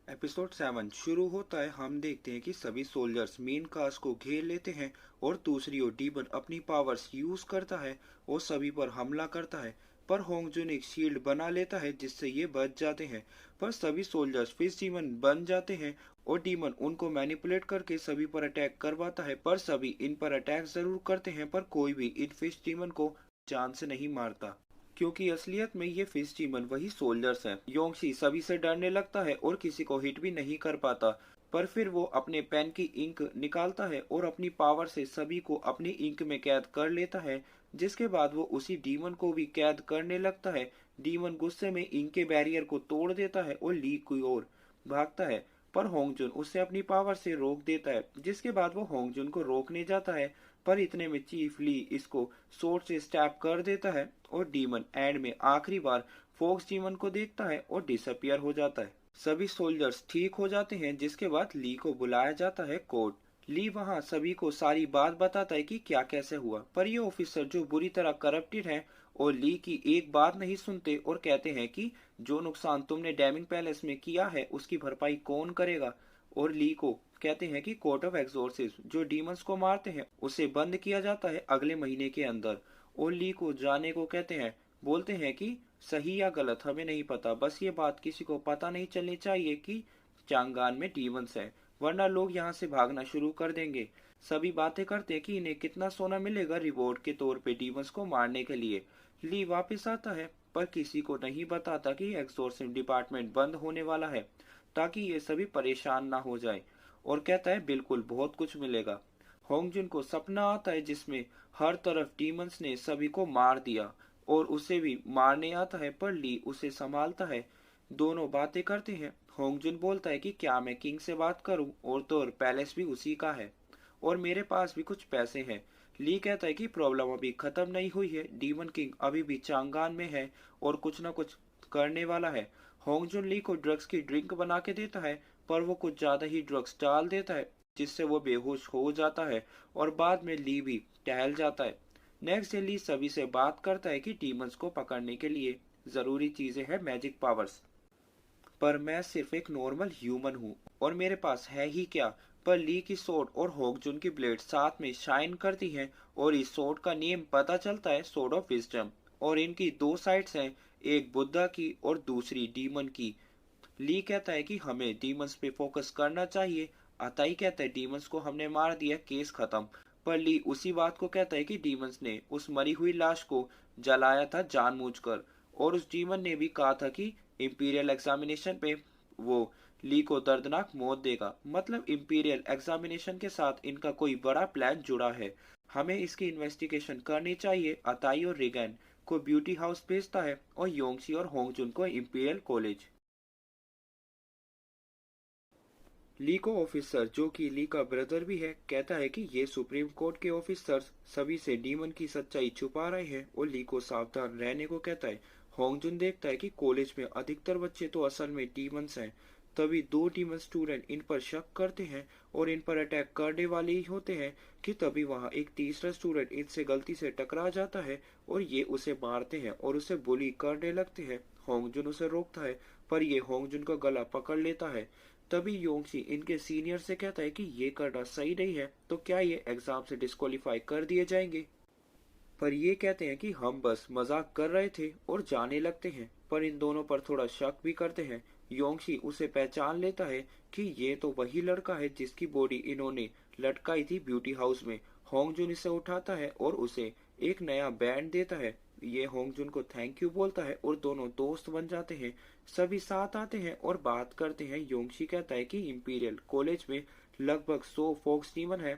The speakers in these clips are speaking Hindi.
एपिसोड 7 शुरू होता है। हम देखते हैं कि सभी सोल्जर्स मेन कास्ट को घेर लेते हैं और दूसरी ओर डीमन अपनी पावर्स यूज करता है और सभी पर हमला करता है। पर होंगजुन एक शील्ड बना लेता है जिससे ये बच जाते हैं। पर सभी सोल्जर्स फिश डीमन बन जाते हैं और डीमन उनको मैनिपुलेट करके सभी पर अटैक करवाता है। पर सभी इन पर अटैक जरूर करते हैं पर कोई भी इन फिश डीमन को जान से नहीं मारता, क्योंकि असलियत में ये फिश डीमन वही सोल्जर्स हैं। योंगशी सभी से डरने लगता है और किसी को हिट भी नहीं कर पाता। पर फिर वो अपने पेन की इंक निकालता है और अपनी पावर से सभी को अपनी इंक में कैद कर लेता है, जिसके बाद वो उसी डीमन को भी कैद करने लगता है। डीमन गुस्से में इंक के बैरियर को तोड़ देता है और ली की ओर भागता है, पर होंगजुन उसे अपनी पावर से रोक देता है। जिसके बाद वो होंगजुन को रोकने जाता है, पर इतने में चीफ ली इसको सोर्ड से स्टैप कर देता है और डीमन एंड में आखिरी बार फोक्स डीमन को देखता है और डिसअपियर हो जाता है। सभी सोल्जर्स ठीक हो जाते हैं, जिसके बाद ली को बुलाया जाता है कोर्ट। ली वहां सभी को सारी बात बताता है कि क्या कैसे हुआ, पर ये ऑफिसर जो बुरी तरह करप्टेड हैं और ली की एक बात नहीं सुनते और कहते हैं कि जो नुकसान तुमने डैमिंग पैलेस में किया है उसकी भरपाई कौन करेगा। और ली को कहते हैं कि कोर्ट ऑफ एक्सोर्सिज्म जो डीमंस को मारते हैं उसे बंद किया जाता है अगले महीने के अंदर। और ली को जाने को कहते हैं, बोलते हैं कि सही या गलत हमें नहीं पता, बस ये बात किसी को पता नहीं चलनी चाहिए कि चांगान में डीमंस हैं, वरना लोग यहाँ से भागना शुरू कर देंगे। सभी बातें करते हैं कि इन्हें कितना सोना मिलेगा रिवॉर्ड के तौर पे डीमंस को मारने के लिए। ली वापस आता है पर किसी को नहीं बताता कि एक्सोर्सिज्म डिपार्टमेंट बंद होने वाला है, ताकि ये सभी परेशान ना हो जाए, और कहता है बिल्कुल बहुत कुछ मिलेगा। होंगजुन को सपना आता है जिसमें हर तरफ डीमंस ने सभी को मार दिया और उसे भी मारने आता है, पर ली उसे संभालता है। दोनों बातें करते हैं। होंगजुन बोलता है कि क्या मैं किंग से बात करूं, और तो और पैलेस भी उसी का है और मेरे पास भी कुछ पैसे हैं। ली कहता है कि प्रॉब्लम अभी खत्म नहीं हुई है, डीमन किंग अभी भी चांगान में है और कुछ न कुछ करने वाला है। होंगजुन ली को ड्रग्स की ड्रिंक बना के देता है, पर वो कुछ ज्यादा ही ड्रग्स डाल देता है जिससे वो बेहोश हो जाता है और बाद में ली भी टहल जाता है। नेक्स्ट डे ली सभी से बात करता है कि डीमंस को पकड़ने के लिए जरूरी चीजें हैं मैजिक पावर्स, पर मैं सिर्फ एक नॉर्मल ह्यूमन हूँ और मेरे पास है ही क्या। पर ली की सोर्ड और होगजुन की ब्लेड साथ में शाइन करती हैं और इस सोर्ड का नेम पता चलता है सोर्ड ऑफ विजडम, और इनकी दो साइड्स हैं, एक बुद्धा की और दूसरी डीमन की। ली कहता है कि हमें डीमंस पे फोकस करना चाहिए। अताई कहता है डीमंस को हमने मार दिया, केस खत्म। पर ली उसी बात को कहता है कि डीमंस ने उस मरी हुई लाश को जलाया था जानबूझकर, और उस डीमन ने भी कहा था कि इंपीरियल एग्जामिनेशन पे वो ली को दर्दनाक मौत देगा। मतलब इंपीरियल एग्जामिनेशन के साथ इनका कोई बड़ा प्लान जुड़ा है, हमें इसकी इन्वेस्टिगेशन करनी चाहिए। अताई और रिगैन को ब्यूटी हाउस भेजता है और योंगसी और होंगजुन को इंपीरियल कॉलेज। ली को ऑफिसर जो कि ली का ब्रदर भी है कहता है कि ये सुप्रीम कोर्ट के ऑफिसर्स सभी से डीमन की सच्चाई छुपा रहे हैं और ली को सावधान रहने को कहता है। होंगजुन देखता है कि कॉलेज में अधिकतर बच्चे तो असल में डीमंस हैं। तभी दो डीमन स्टूडेंट इन पर शक करते हैं और इन पर अटैक करने वाले ही होते हैं कि तभी वहां एक तीसरा स्टूडेंट इनसे गलती से टकरा जाता है और ये उसे मारते हैं और उसे बुली करने लगते हैं। होंगजुन उसे रोकता है, पर ये होंगजुन का गला पकड़ लेता है। तभी योंगसी इनके सीनियर से कहता है कि ये करना सही नहीं है, तो क्या ये एग्जाम से डिस्क्वालीफाई कर दिए जाएंगे। पर ये कहते हैं कि हम बस मजाक कर रहे थे और जाने लगते हैं, पर इन दोनों पर थोड़ा शक भी करते हैं। योंगशी उसे पहचान लेता है कि ये तो वही लड़का है जिसकी बॉडी इन्होंने लटकाई थी ब्यूटी हाउस में। होंगजुन इसे उठाता है और उसे एक नया बैंड देता है। ये होंगजुन को थैंक यू बोलता है और दोनों दोस्त बन जाते हैं। सभी साथ आते हैं और बात करते हैं। योंगशी कहता है कि इंपीरियल कॉलेज में लगभग 100 फोक्स डीमन है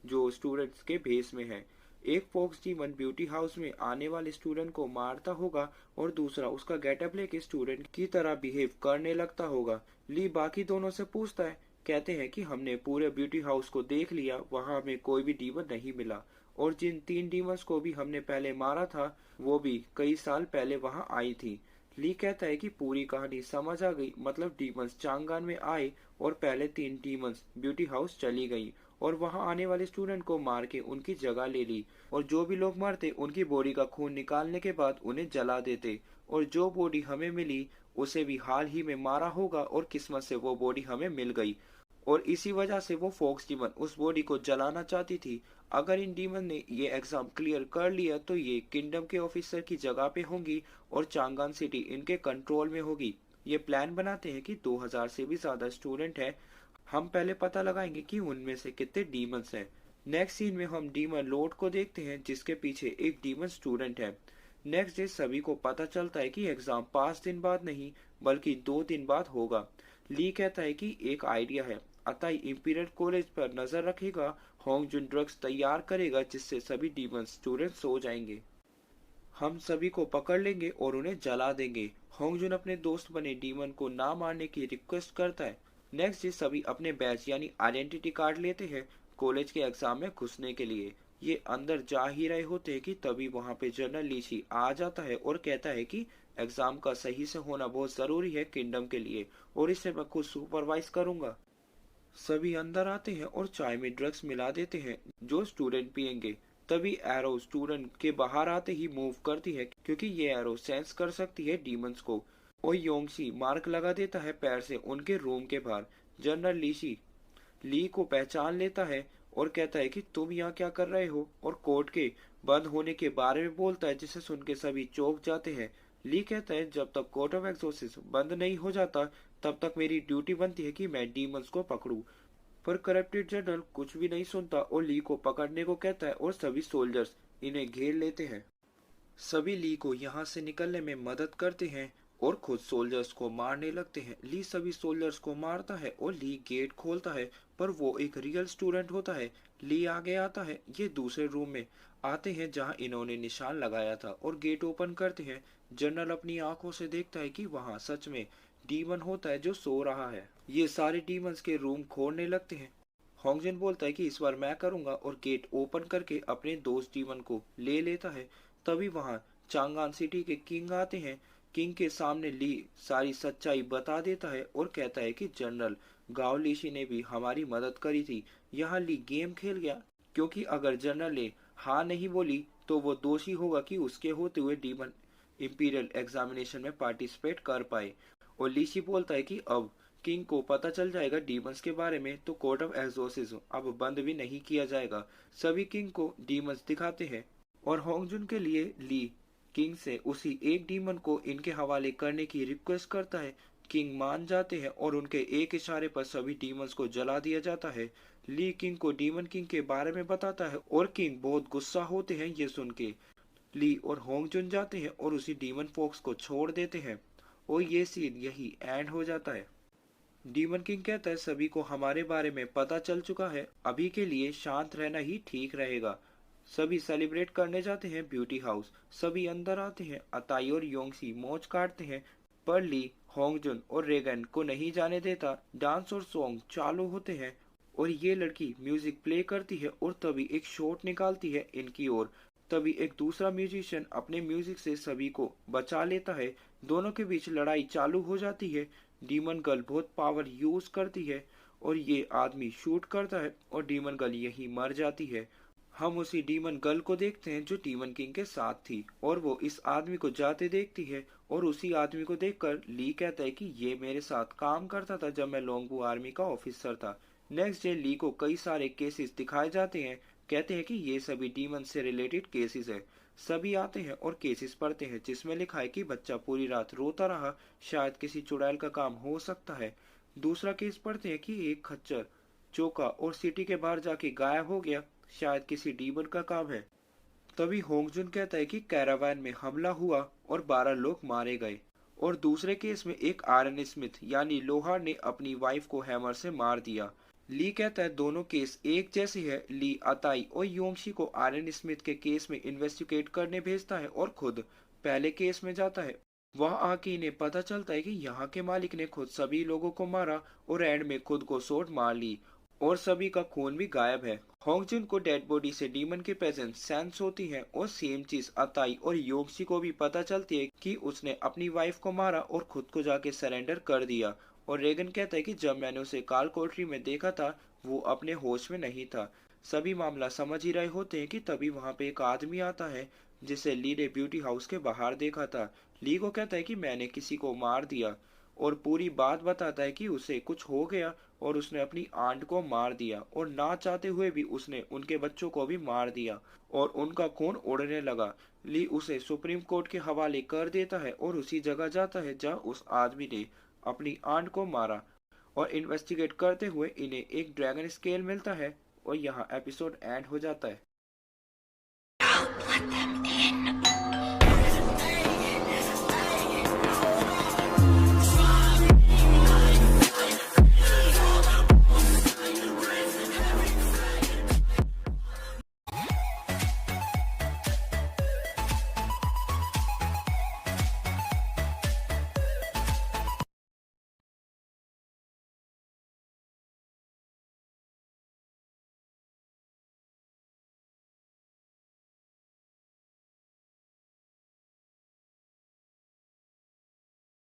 जो स्टूडेंट्स के भेस में है। एक फोक्स डीमन ब्यूटी हाउस में आने वाले स्टूडेंट को मारता होगा और दूसरा उसका गेटअप लेके स्टूडेंट की तरह बिहेव करने लगता होगा। ली बाकी दोनों से पूछता है, कहते हैं कि हमने पूरे ब्यूटी हाउस को देख लिया, वहां हमें कोई भी डीमन नहीं मिला, और जिन 3 डीमंस को भी हमने पहले मारा था वो भी कई साल पहले वहां आई थी। ली कहता है कि पूरी कहानी समझ आ गई, मतलब डीमंस चांगान में आए और पहले 3 डीमंस ब्यूटी हाउस चली गई और वहां आने वाले स्टूडेंट को मार के उनकी जगह ले ली, और जो भी लोग मरते उनकी बॉडी का खून निकालने के बाद उन्हें जला देते, और जो बॉडी हमें मिली उसे भी हाल ही में मारा होगा और किस्मत से वो बॉडी हमें मिल गई, और इसी वजह से वो फॉक्स डीमन उस बॉडी को जलाना चाहती थी। अगर इन डीमन ने ये एग्जाम क्लियर कर लिया तो ये किंगडम के ऑफिसर की जगह पे होंगी और चांगान सिटी इनके कंट्रोल में होगी। ये प्लान बनाते हैं कि 2000 से भी ज्यादा स्टूडेंट हैं। हम पहले पता लगाएंगे कि उनमें से कितने डीमंस हैं। नेक्स्ट सीन में हम डीमन लॉर्ड को देखते हैं जिसके पीछे एक डीमन स्टूडेंट है। नेक्स्ट डे सभी को पता चलता है कि एग्जाम 5 दिन बाद नहीं बल्कि 2 दिन बाद होगा। ली कहता है कि एक आइडिया है, अतः इंपीरियल कॉलेज पर नजर रखेगा, होंगजुन ड्रग्स तैयार करेगा जिससे सभी डीमन स्टूडेंट सो जाएंगे। हम सभी को पकड़ लेंगे और उन्हें जला देंगे। होंगजुन अपने दोस्त बने डीमन को ना मारने की रिक्वेस्ट करता है। नेक्स्ट डे सभी अपने बैच यानी आइडेंटिटी कार्ड लेते हैं कॉलेज के एग्जाम में घुसने के लिए। ये अंदर जा ही रहे होते हैं कि तभी वहां पे जनरल लीची आ जाता है और कहता है कि एग्जाम का सही से होना बहुत जरूरी है किंगडम के लिए और इसे मैं खुद सुपरवाइज करूंगा। सभी अंदर आते हैं और चाय में ड्रग्स मिला देते हैं जो स्टूडेंट पियेंगे। तभी एरो स्टूडेंट के बाहर आते ही मूव करती है क्योंकि ये एरो सेंस कर सकती है डीमंस को, और योंगसी मार्क लगा देता है पैर से उनके रूम के बाहर। जनरल लीशी ली को पहचान लेता है और कहता है कि तुम यहाँ क्या कर रहे हो, और कोर्ट के बंद होने के बारे में बोलता है जिसे सुन के सभी चौंक जाते हैं। ली कहता है जब तक कोर्ट ऑफ एक्सोसिस बंद नहीं हो जाता तब तक मेरी ड्यूटी बनती है कि मैं डीमंस को पकड़ूं। पर करप्टेड जनरल कुछ भी नहीं सुनता और ली को पकड़ने को कहता है और सभी सोल्जर्स इन्हें घेर लेते हैं। सभी ली को यहाँ से निकलने में मदद करते हैं और खुद सोल्जर्स को मारने लगते हैं। ली सभी सोल्जर्स को मारता है और ली गेट खोलता है पर वो एक रियल स्टूडेंट होता है। ली आगे आता है, ये दूसरे रूम में आते हैं जहाँ इन्होंने निशान लगाया था और गेट ओपन करते हैं। जनरल अपनी आंखों से देखता है कि वहाँ सच में डीमन होता है जो सो रहा है। ये सारे डीमंस के रूम खोलने लगते हैं। होंगजन बोलता है कि इस बार मैं करूंगा और गेट ओपन करके अपने दोस्त डीमन को ले लेता है। तभी वहां चांगान सिटी के किंग आते हैं। किंग के सामने ली सारी सच्चाई बता देता है और कहता है कि जनरल गाओ लीशी ने भी हमारी मदद करी थी। यहाँ ली गेम खेल गया क्योंकि अगर जनरल ने हाँ नहीं बोली तो वो दोषी होगा कि उसके होते हुए डीमन इंपीरियल एग्जामिनेशन में पार्टिसिपेट कर पाए। और लीशी बोलता है कि अब किंग को पता चल जाएगा डीमंस के बारे में तो कोर्ट ऑफ एक्सोर्सिज्म अब बंद भी नहीं किया जाएगा। सभी किंग को डीमंस दिखाते हैं और होंगजुन के लिए ली किंग से उसी एक डीमन को इनके हवाले करने की रिक्वेस्ट करता है। किंग मान जाते हैं और उनके एक इशारे पर सभी डीमंस को जला दिया जाता है। ली किंग को डीमन किंग के बारे में बताता है और किंग बहुत गुस्सा होते हैं ये सुन के। ली और होंगजुन जाते हैं और उसी डीमन फॉक्स को छोड़ देते हैं और ये सीन यही एंड हो जाता है। डीमन किंग कहता है सभी को हमारे बारे में पता चल चुका है, अभी के लिए शांत रहना ही ठीक रहेगा। सभी सेलिब्रेट करने जाते हैं ब्यूटी हाउस। सभी अंदर आते हैं। अताई और योंगसी मौज काटते हैं पर ली होंगजुन और रेगन को नहीं जाने देता। डांस और सॉन्ग चालू होते हैं और ये लड़की म्यूजिक प्ले करती है और तभी एक शॉट निकालती है इनकी ओर। तभी एक दूसरा म्यूजिशियन अपने म्यूजिक से सभी को बचा लेता है। दोनों के बीच लड़ाई चालू हो जाती है। डीमन गर्ल बहुत पावर यूज करती है और ये आदमी शूट करता है और डीमन गर्ल यही मर जाती है। हम उसी डीमन गर्ल को देखते हैं जो डीमन किंग के साथ थी और वो इस आदमी को जाते देखती है और उसी आदमी को देखकर ली कहता है कि ये मेरे साथ काम करता था जब मैं लोंगबू आर्मी का ऑफिसर था। नेक्स्ट डे ली को कई सारे केसेस दिखाए जाते हैं। कहते हैं कि ये सभी डीमन से रिलेटेड केसेस है। सभी आते हैं और केसेस पढ़ते हैं जिसमें लिखा है कि बच्चा पूरी रात रोता रहा, शायद किसी चुड़ैल का काम हो सकता है। दूसरा केस पढ़ते हैं कि एक खच्चर चौका और सिटी के बाहर जाके गायब हो गया, शायद किसी डीमन का काम है। तभी होंगजुन कहता है कि कैरावान में हमला हुआ और 12 लोग मारे गए। और दूसरे केस में एक आयरन स्मिथ यानी लोहार ने अपनी वाइफ को हैमर से मार दिया। ली कहता है दोनों केस एक जैसी है। ली अताई और योंगशी को आयरन स्मिथ के केस में इन्वेस्टिगेट करने भेजता है और खुद पहले केस में जाता है। वहां आके इन्हें पता चलता है कि यहाँ के मालिक ने खुद सभी लोगों को मारा और एंड में खुद को शॉट मार ली और सभी का खून भी गायब है। होंगजुन को डेड बॉडी से डीमन की प्रेजेंस सेंस होती है और सेम चीज अताई और योंगशी को भी पता चलती है कि उसने अपनी वाइफ को मारा और खुद को जाके सरेंडर कर दिया। और रेगन कहता है कि जब मैंने उसे काल कोठरी में देखा था वो अपने होश में नहीं था। सभी मामला समझ ही रहे होते हैं कि तभी वहां पे एक आदमी आता है जिसे ली ने ब्यूटी हाउस के बाहर देखा था। ली को कहता है कि मैंने किसी को मार दिया और पूरी बात बताता है कि उसे कुछ हो गया और उसने अपनी आंट को मार दिया और ना चाहते हुए भी उसने उनके बच्चों को भी मार दिया और उनका खून उड़ने लगा। ली उसे सुप्रीम कोर्ट के हवाले कर देता है और उसी जगह जाता है जहां उस आदमी ने अपनी आंट को मारा और इन्वेस्टिगेट करते हुए इन्हें एक ड्रैगन स्केल मिलता है और यहाँ एपिसोड एंड हो जाता है।